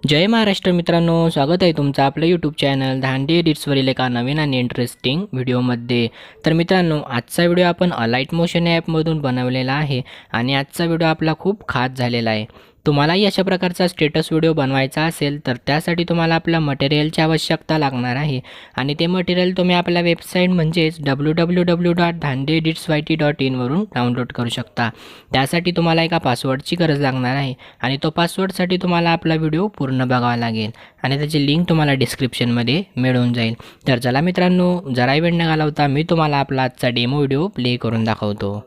जय महाराष्ट्र मित्रांनो, स्वागत आहे तुमचं आपलं यूट्यूब चॅनल धांडे एडिट्सवरील एका नवीन आणि इंटरेस्टिंग व्हिडिओमध्ये। तर मित्रांनो, आजचा व्हिडिओ आपण अलाइट मोशन ॲपमधून बनवलेला आहे आणि आजचा व्हिडिओ आपला खूप खास झालेला आहे। तुम्हालाही अशा प्रकारचा स्टेटस व्हिडिओ बनवायचा असेल तर त्यासाठी तुम्हाला आपल्या मटेरियलची आवश्यकता लागणार आहे आणि ते मटेरियल तुम्ही आपल्या वेबसाईट म्हणजेच 𝗚ₒ₤ वरून डाउनलोड करू शकता। त्यासाठी तुम्हाला एका पासवर्डची गरज लागणार आहे आणि तो पासवर्डसाठी तुम्हाला आपला व्हिडिओ पूर्ण बघावा लागेल आणि त्याची लिंक तुम्हाला डिस्क्रिप्शनमध्ये मिळून जाईल। तर चला मित्रांनो, जरा वेळ न घालवता मी तुम्हाला आपला आजचा डेमो व्हिडिओ प्ले करून दाखवतो।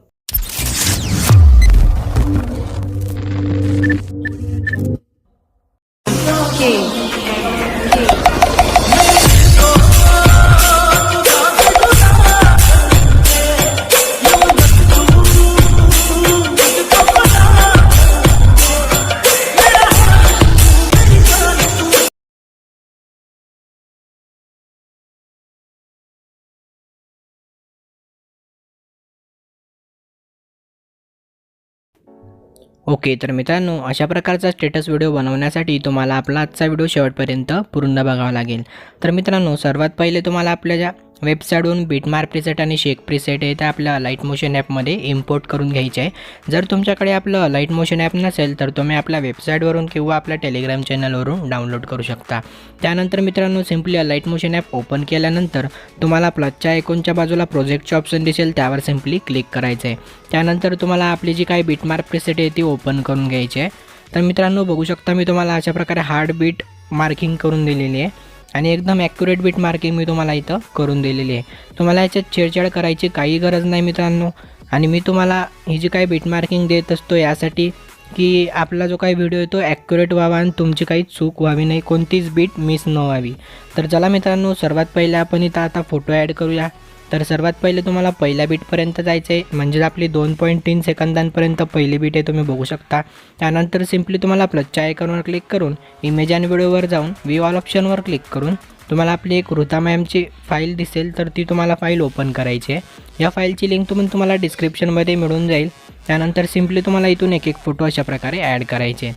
ओके, तर मित्रांनो, अशा प्रकारचा स्टेटस व्हिडिओ बनवण्यासाठी तुम्हाला आपला आजचा व्हिडिओ शेवटपर्यंत पूर्ण बघावा लागेल। तर मित्रांनो, सर्वात पहिले तुम्हाला आपल्या ज्या वेबसाईटवरून बिटमार्क प्रीसेट आणि शेक प्रीसेट आहे ते आपल्या अलाइट मोशन ॲपमध्ये इम्पोर्ट करून घ्यायचे आहे। जर तुमच्याकडे आपलं अलाइट मोशन ॲप नसेल तर तुम्ही आपल्या वेबसाईटवरून किंवा आपल्या टेलिग्राम चॅनलवरून डाउनलोड करू शकता। त्यानंतर मित्रांनो, सिम्पली अलाइट मोशन ॲप ओपन केल्यानंतर तुम्हाला प्लसच्या आयकॉनच्या बाजूला प्रोजेक्टचे ऑप्शन दिसेल, त्यावर सिम्पली क्लिक करायचं आहे। त्यानंतर तुम्हाला आपली जी काही बिटमार्क प्रीसेट आहे ती ओपन करून घ्यायची आहे। तर मित्रांनो, बघू शकता मी तुम्हाला अशा प्रकारे हार्ड बीट मार्किंग करून दिलेली आहे आणि एकदम ॲक्युरेट बीट मार्किंग मी तुम्हाला इथं करून दिलेली आहे। तुम्हाला याच्यात छेडछाड करायची काही गरज नाही मित्रांनो। आणि मी तुम्हाला ही जी काही बीट मार्किंग देत असतो यासाठी की आपला जो काही व्हिडिओ आहे तो ॲक्युरेट व्हावा आणि तुमची काही चूक व्हावी नाही, कोणतीच बीट मिस न व्हावी। तर चला मित्रांनो, सर्वात पहिले आपण इथं आता फोटो ॲड करूया। तर सर्वात पहिले तुम्हाला पहिल्या बीटपर्यंत जायचं आहे, म्हणजे आपली 2.3 सेकंदांपर्यंत पहिली बीट आहे, तुम्ही बघू शकता। त्यानंतर सिम्पली तुम्हाला प्लसच्या आयकॉनवर क्लिक करून इमेज आणि व्हिडिओवर जाऊन व्ह्यू ऑल ऑप्शनवर क्लिक करून तुम्हाला आपली एक ऋता मॅमची फाईल दिसेल, तर ती तुम्हाला फाईल ओपन करायची आहे। या फाईलची लिंक तुम्हाला डिस्क्रिप्शनमध्ये मिळून जाईल। त्यानंतर सिम्पली तुम्हाला इथून एक फोटो अशा प्रकारे ॲड करायचे।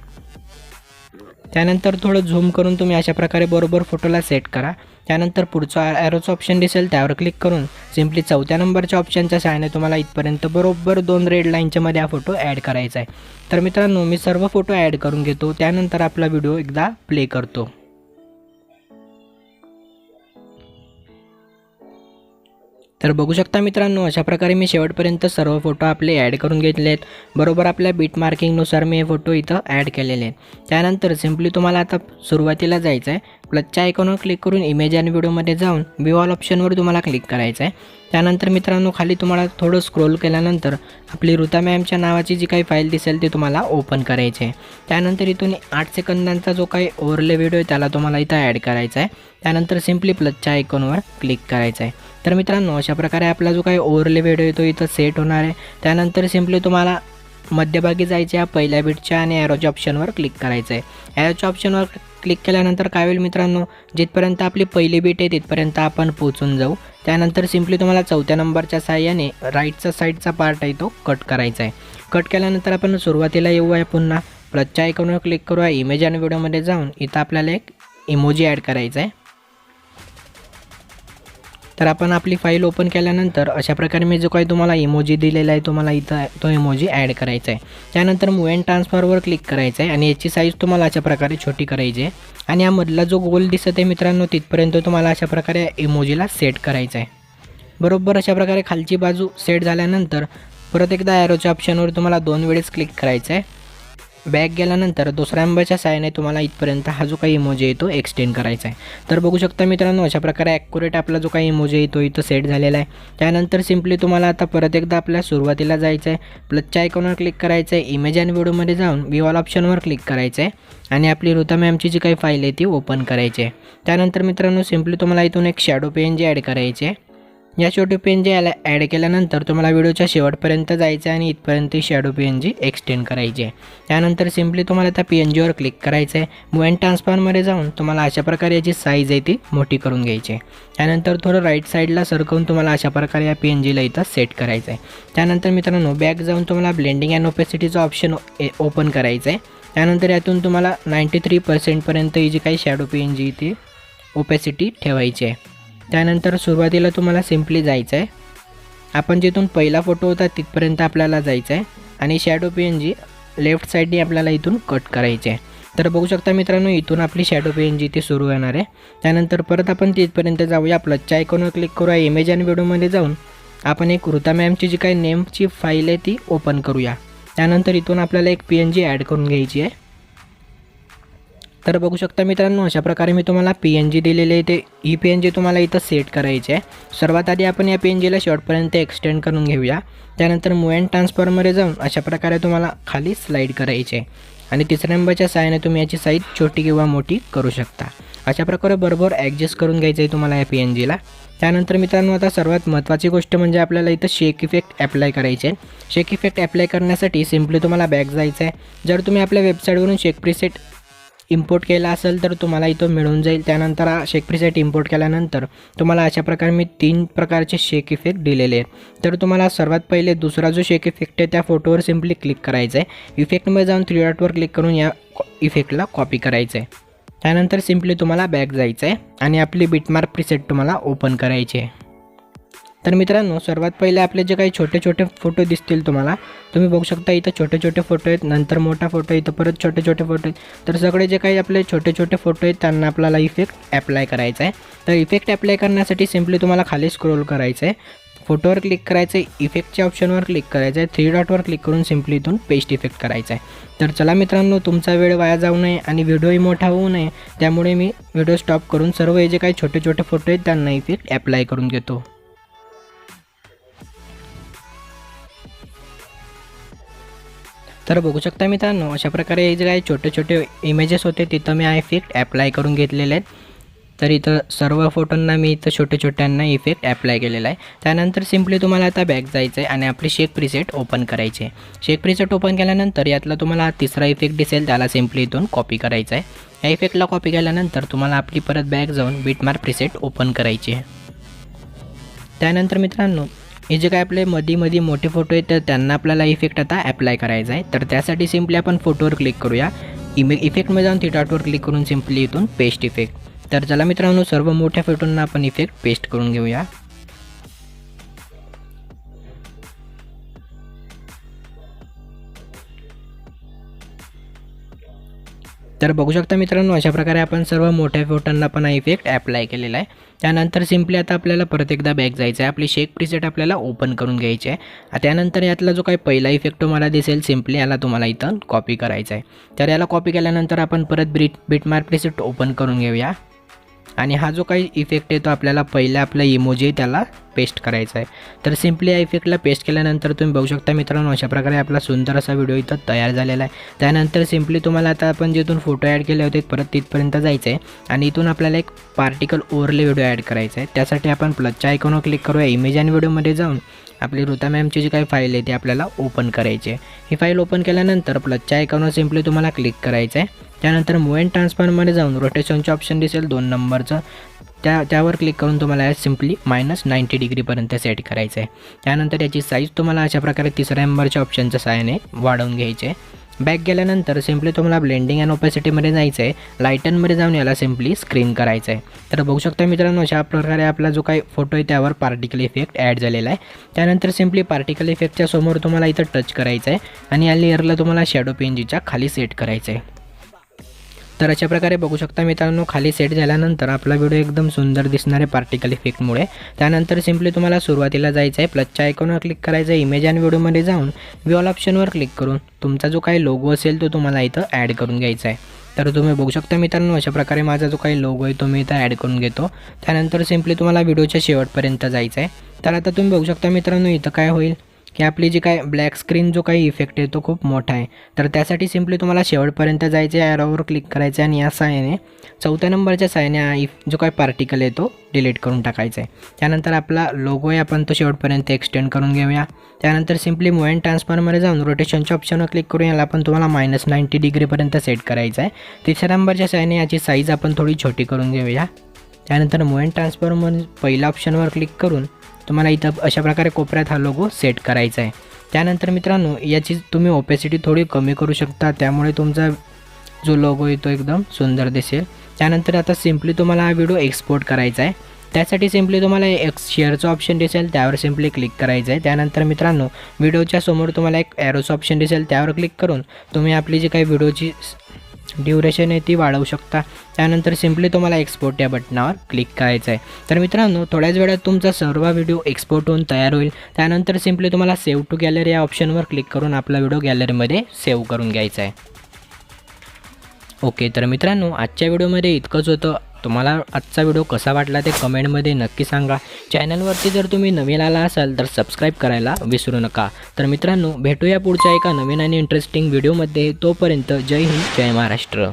त्यानंतर थोडं झूम करून तुम्ही अशा प्रकारे बरोबर फोटोला सेट करा। त्यानंतर पुढचा ॲरोचं ऑप्शन दिसेल, त्यावर क्लिक करून सिम्पली 4थ्या नंबरच्या ऑप्शनच्या सहाय्याने तुम्हाला इथपर्यंत बरोबर 2 रेड लाईनच्या मध्ये हा फोटो ॲड करायचा आहे। तर मित्रांनो, मी सर्व फोटो ॲड करून घेतो, त्यानंतर आपला व्हिडिओ एकदा प्ले करतो। तर बघू शकता मित्रांनो, अशा प्रकारे मी शेवटपर्यंत सर्व फोटो आपले ॲड करून घेतले आहेत। बरोबर आपल्या बीट मार्किंगनुसार मी हे फोटो इथं ॲड केलेले आहेत। त्यानंतर सिम्पली तुम्हाला आता सुरुवातीला जायचं आहे, प्लसच्या आयकॉनवर क्लिक करून इमेज आणि व्हिडिओमध्ये जाऊन व्ह्यू ऑल ऑप्शनवर तुम्हाला क्लिक करायचं आहे। त्यानंतर मित्रांनो, खाली तुम्हाला थोडं स्क्रोल केल्यानंतर आपली ऋता मॅमच्या नावाची जी काही फाईल दिसेल ती तुम्हाला ओपन करायची आहे। त्यानंतर इथून 8 सेकंदांचा जो काही ओव्हरले व्हिडिओ आहे त्याला तुम्हाला इथं ॲड करायचा आहे। त्यानंतर सिम्पली प्लसच्या आयकॉनवर क्लिक करायचं आहे। तर मित्रांनो, अशा प्रकारे आपला जो काही ओव्हरले व्हिडिओ आहे तो इथं सेट होणार आहे। त्यानंतर सिम्पली तुम्हाला मध्यभागी जायचे आहे, पहिल्या बीटच्या आणि ॲरोच्या ऑप्शनवर क्लिक करायचं आहे। ॲरोच्या ऑप्शनवर क्लिक केल्यानंतर काय होईल मित्रांनो, जिथपर्यंत आपली पहिली बीट आहे तिथपर्यंत आपण पोहोचून जाऊ। त्यानंतर सिम्पली तुम्हाला 4थ्या नंबरच्या साहाय्याने राईटचा साईडचा पार्ट आहे तो कट करायचा आहे। कट केल्यानंतर आपण सुरुवातीला येऊया, पुन्हा प्लसच्या आयकॉनवर क्लिक करूया, इमेज आणि व्हिडिओमध्ये जाऊन इथं आपल्याला एक इमोजी ॲड करायचा आहे। तर आपण आपली फाईल ओपन केल्यानंतर अशा प्रकारे मी जो काही तुम्हाला इमोजी दिलेला आहे तुम्हाला इथं तो इमोजी ॲड करायचा आहे। त्यानंतर मूव अँड ट्रान्सफरवर क्लिक करायचं आहे आणि याची साईज तुम्हाला अशा प्रकारे छोटी करायची आहे आणि यामधला जो गोल दिसत आहे मित्रांनो तिथपर्यंत तुम्हाला अशा प्रकारे इमोजीला सेट करायचं आहे। बरोबर अशा प्रकारे खालची बाजू सेट झाल्यानंतर परत एकदा ॲरोच्या ऑप्शनवर तुम्हाला 2 वेळेस क्लिक करायचं आहे। बॅक गेल्यानंतर दुसऱ्या नंबरच्या साहाय्याने तुम्हाला इथपर्यंत हा जो काही इमोजी आहे तो एक्सटेंड करायचा आहे। तर बघू शकता मित्रांनो, अशा प्रकारे ॲक्युरेट आपला जो काही इमोजी आहे तो इथं सेट झालेला आहे। त्यानंतर सिम्पली तुम्हाला आता परत एकदा आपल्या सुरुवातीला जायचं आहे, प्लसच्या आयकॉनवर क्लिक करायचं आहे, इमेज आणि व्हिडिओमध्ये जाऊन व्ह्यू ऑल ऑप्शनवर क्लिक करायचं आहे आणि आपली ऋता मॅमची जी काही फाईल आहे ती ओपन करायची आहे। त्यानंतर मित्रांनो, सिम्पली तुम्हाला इथून एक शॅडो पेन ॲड करायची आहे। या शॅडो पेन ॲड केल्यानंतर तुम्हाला व्हिडिओच्या शेवटपर्यंत जायचं आहे आणि इथपर्यंत शॅडो पेनजी एक्सटेंड करायची आहे। त्यानंतर सिम्पली तुम्हाला त्या PNGवर क्लिक करायचं आहे, मूव अँड ट्रान्सफॉर्ममध्ये जाऊन तुम्हाला अशा प्रकारे याची साईज आहे ती मोठी करून घ्यायची आहे। त्यानंतर थोडं राईट साईडला सरकवून तुम्हाला अशा प्रकारे या PNGला इथं सेट करायचं आहे। त्यानंतर मित्रांनो, बॅक जाऊन तुम्हाला ब्लेंडिंग अँड ओपेसिटीचं ऑप्शन ओपन करायचं आहे त्यानंतर यातून तुम्हाला 93% ही जी काही शॅडो PNG ती ओपॅसिटी ठेवायची आहे। त्यानंतर सुरुवातीला तुम्हाला सिम्पली जायचं आहे, आपण जिथून पहिला फोटो होता तिथपर्यंत आपल्याला जायचं आहे आणि शॅडो PNG लेफ्ट साईडने आपल्याला इथून कट करायचे आहे। तर बघू शकता मित्रांनो, इथून आपली शॅडो PNG ती सुरू होणार आहे। त्यानंतर परत आपण तिथपर्यंत जाऊया, प्लसच्या आयकॉनवर क्लिक करूया, इमेज आणि व्हिडिओमध्ये जाऊन आपण एक ऋता मॅमची जी काही नेमची फाईल आहे ती ओपन करूया। त्यानंतर इथून आपल्याला एक PNG ॲड करून घ्यायची आहे। तर बघू शकता मित्रांनो, अशा प्रकारे मी तुम्हाला PNG दिलेले आहे, ही PNG तुम्हाला इथं सेट करायची आहे। सर्वात आधी आपण या PNGला शेवटपर्यंत एक्सटेंड करून घेऊया। त्यानंतर मूव अँड ट्रान्सफॉर्ममध्ये जाऊन अशा प्रकारे तुम्हाला खाली स्लाईड करायचे आहे आणि तिसऱ्या नंबरच्या सहाय्याने तुम्ही याची साईज छोटी किंवा मोठी करू शकता। अशा प्रकारे बरोबर ॲडजस्ट करून घ्यायचं आहे तुम्हाला या PNGला। त्यानंतर मित्रांनो, आता सर्वात महत्त्वाची गोष्ट म्हणजे आपल्याला इथं शेक इफेक्ट ॲप्लाय करायचे आहे। शेक इफेक्ट ॲप्लाय करण्यासाठी सिम्पली तुम्हाला बॅक जायचं आहे। जर तुम्ही आपल्या वेबसाईटवरून शेक प्रीसेट इम्पोर्ट केला असेल तर तुम्हाला इथं मिळून जाईल। त्यानंतर शेक प्रीसेट इम्पोर्ट केल्यानंतर तुम्हाला अशा प्रकारे मी 3 प्रकारचे शेक इफेक्ट दिलेले आहेत। तर तुम्हाला सर्वात पहिले दुसरा जो शेक इफेक्ट आहे त्या फोटोवर सिम्पली क्लिक करायचं आहे, इफेक्टमध्ये जाऊन 3 डॉटवर क्लिक करून या इफेक्टला कॉपी करायचं आहे। त्यानंतर सिम्पली तुम्हाला बॅक जायचं आहे आणि आपली बिटमार्क प्रीसेट तुम्हाला ओपन करायची आहे। तर मित्रांनो, सर्वात पहिले आपले जे काही छोटे छोटे फोटो दिसतील तुम्हाला, तुम्ही बघू शकता इथं छोटे छोटे फोटो आहेत, नंतर मोठा फोटो, इथं परत छोटे छोटे फोटो आहेत। तर सगळे जे काही आपले छोटे छोटे फोटो आहेत त्यांना आपल्याला इफेक्ट ॲप्लाय करायचा आहे। तर इफेक्ट ॲप्लाय करण्यासाठी सिम्पली तुम्हाला खाली स्क्रोल करायचं आहे, फोटोवर क्लिक करायचं आहे, इफेक्टच्या ऑप्शनवर क्लिक करायचं आहे, 3 डॉटवर क्लिक करून सिम्पली इथून पेस्ट इफेक्ट करायचा आहे। तर चला मित्रांनो, तुमचा वेळ वाया जाऊ नये आणि व्हिडिओही मोठा होऊ नये, त्यामुळे मी व्हिडिओ स्टॉप करून सर्व हे जे काही छोटे छोटे फोटो आहेत त्यांना इफेक्ट ॲप्लाय करून घेतो। तर बघू शकता मित्रांनो, अशा प्रकारे हे जे काही छोटे छोटे इमेजेस होते तिथं मी हा इफेक्ट ॲप्लाय करून घेतलेले आहेत। तर इथं सर्व फोटोंना मी इथं छोटे छोट्यांना इफेक्ट ॲप्लाय केलेला आहे। त्यानंतर सिम्पली तुम्हाला आता बॅक जायचं आहे आणि आपली शेक प्रीसेट ओपन करायची आहे। शेक प्रीसेट ओपन केल्यानंतर यातला तुम्हाला तिसरा इफेक्ट दिसेल, त्याला सिम्पली इथून कॉपी करायचा आहे। या इफेक्टला कॉपी केल्यानंतर तुम्हाला आपली परत बॅक जाऊन बिटमार्क प्रीसेट ओपन करायची आहे। त्यानंतर मित्रांनो, हे जे काय आपले मध्ये मोठे फोटो आहेत तर त्यांना आपल्याला इफेक्ट आता ॲप्लाय करायचा आहे। तर त्यासाठी सिम्पली आपण फोटोवर क्लिक करूया, इफेक्टमध्ये जाऊन 3 डॉटवर क्लिक करून सिम्पली इथून पेस्ट इफेक्ट। तर चला मित्रांनो, सर्व मोठ्या फोटोंना आपण इफेक्ट पेस्ट करून घेऊया। तर बघू शकता मित्रांनो, अशा प्रकारे आपण सर्व मोठ्या फोटोंना पण हा इफेक्ट ॲप्लाय केलेला आहे। त्यानंतर सिम्पली आता आपल्याला परत एकदा बॅक जायचं आहे, आपली शेक प्रीसेट आपल्याला ओपन करून घ्यायची आहे। त्यानंतर यातला जो काही पहिला इफेक्ट तुम्हाला दिसेल सिम्पली याला तुम्हाला इथं कॉपी करायचा आहे। तर याला कॉपी केल्यानंतर आपण परत बिटमार्क प्रीसेट ओपन करून घेऊया आणि हा जो काही इफेक्ट आहे तो आपल्याला पहिला आपला इमोजी त्याला पेस्ट करायचा आहे। तर सिम्पली या इफेक्टला पेस्ट केल्यानंतर तुम्ही बघू शकता मित्रांनो, अशा प्रकारे आपला सुंदर असा व्हिडिओ इथं तयार झालेला आहे। त्यानंतर सिम्पली तुम्हाला आता आपण जिथून फोटो ॲड केले होते परत तिथपर्यंत जायचं आहे आणि इथून आपल्याला एक पार्टिकल ओव्हरले व्हिडिओ ॲड करायचा आहे। त्यासाठी आपण प्लसच्या आयकॉनवर क्लिक करूया, इमेज आणि व्हिडिओमध्ये जाऊन आपली ऋता मॅमची जी काही फाईल आहे ती आपल्याला ओपन करायची आहे। ही फाईल ओपन केल्यानंतर प्लसच्या आयकॉनवर सिम्पली तुम्हाला क्लिक करायचं आहे। त्यानंतर मूव अँड ट्रान्सफॉर्ममध्ये जाऊन रोटेशनचे ऑप्शन दिसेल 2 नंबरचं, त्यावर क्लिक करून तुम्हाला सिम्पली -90 डिग्रीपर्यंत सेट करायचं आहे। त्यानंतर याची साईज तुम्हाला अशा प्रकारे 3ऱ्या नंबरच्या ऑप्शनच्या सहाय्याने वाढवून घ्यायची आहे। बॅक गेल्यानंतर सिम्पली तुम्हाला ब्लेंडिंग अँड ओपॅसिटीमध्ये जायचं आहे, लाईटनमध्ये जाऊन याला सिम्पली स्क्रीन करायचं आहे। तर बघू शकता मित्रांनो, अशा प्रकारे आपला जो काही फोटो आहे त्यावर पार्टिकल इफेक्ट ॲड झालेला आहे। त्यानंतर सिम्पली पार्टिकल इफेक्टच्या समोर तुम्हाला इथं टच करायचं आहे आणि या लेअरला तुम्हाला शॅडो PNGच्या खाली सेट करायचं आहे। तर अशा प्रकारे बघू शकता मित्रांनो, खाली सेट झाल्यानंतर आपला व्हिडिओ एकदम सुंदर दिसणार आहे पार्टिकल इफेक्टमुळे। त्यानंतर सिम्पली तुम्हाला सुरुवातीला जायचं आहे, प्लसच्या आयकॉनवर क्लिक करायचं आहे, इमेज आणि व्हिडिओमध्ये जाऊन ऑल ऑप्शनवर क्लिक करून तुमचा जो काही लोगो असेल तो तुम्हाला इथं ॲड करून घ्यायचा आहे। तर तुम्ही बघू शकता मित्रांनो, अशा प्रकारे माझा जो काही लोगो आहे तो मी इथं ॲड करून घेतो। त्यानंतर सिम्पली तुम्हाला व्हिडिओच्या शेवटपर्यंत जायचं आहे। तर आता तुम्ही बघू शकता मित्रांनो, इथं काय होईल की आपली जी काय ब्लॅक स्क्रीन जो काही इफेक्ट आहे तो खूप मोठा आहे। तर त्यासाठी सिम्पली तुम्हाला शेवटपर्यंत जायचे आहे, ॲरोवर क्लिक करायचं आहे आणि या सहाय्याने 4थ्या नंबरच्या सहाय्याने जो काही पार्टिकल आहे तो डिलीट करून टाकायचा आहे। त्यानंतर आपला लोगो आहे आपण तो शेवटपर्यंत एक्सटेंड करून घेऊया। त्यानंतर सिम्पली मूव अँड ट्रान्सफॉर्ममध्ये जाऊन रोटेशनच्या ऑप्शनवर क्लिक करून याला आपण तुम्हाला -90 डिग्रीपर्यंत सेट करायचं आहे। 3ऱ्या नंबरच्या सहाय्याने याची साईज आपण थोडी छोटी करून घेऊया। त्यानंतर मूव अँड ट्रान्सफॉर्ममध्ये पहिल्या ऑप्शनवर क्लिक करून तुम्हाला इथं अशा प्रकारे कोपऱ्यात हा लोगो सेट करायचा आहे। त्यानंतर मित्रांनो याची तुम्ही ओपेसिटी थोडी कमी करू शकता, त्यामुळे तुमचा जो लोगो आहे तो एकदम सुंदर दिसेल। त्यानंतर आता सिम्पली तुम्हाला हा व्हिडिओ एक्सपोर्ट करायचा आहे। त्यासाठी सिम्पली तुम्हाला शेअरचं ऑप्शन दिसेल, त्यावर सिम्पली क्लिक करायचं आहे। त्यानंतर मित्रांनो व्हिडिओच्या समोर तुम्हाला एक ॲरोचं ऑप्शन दिसेल, त्यावर क्लिक करून तुम्ही आपली जी काही व्हिडिओची ड्युरेशन आहे ती वाढवू शकता। त्यानंतर सिम्पली तुम्हाला एक्सपोर्ट या बटनावर क्लिक करायचं आहे। तर मित्रांनो थोड्याच वेळात तुमचा सर्व व्हिडिओ एक्सपोर्ट होऊन तयार होईल। त्यानंतर सिम्पली तुम्हाला सेव्ह टू गॅलरी या ऑप्शनवर क्लिक करून आपला व्हिडिओ गॅलरीमध्ये सेव्ह करून घ्यायचा आहे। ओके, तर मित्रांनो आजच्या व्हिडिओमध्ये इतकंच होतं। तुम्हाला आजचा व्हिडिओ कसा वाटला ते कमेंटमध्ये नक्की सांगा। चॅनलवरती जर तुम्ही नवीन आला असाल तर सबस्क्राईब करायला विसरू नका। तर मित्रांनो भेटूया पुढच्या एका नवीन आणि इंटरेस्टिंग व्हिडिओमध्ये। तोपर्यंत जय हिंद, जय महाराष्ट्र।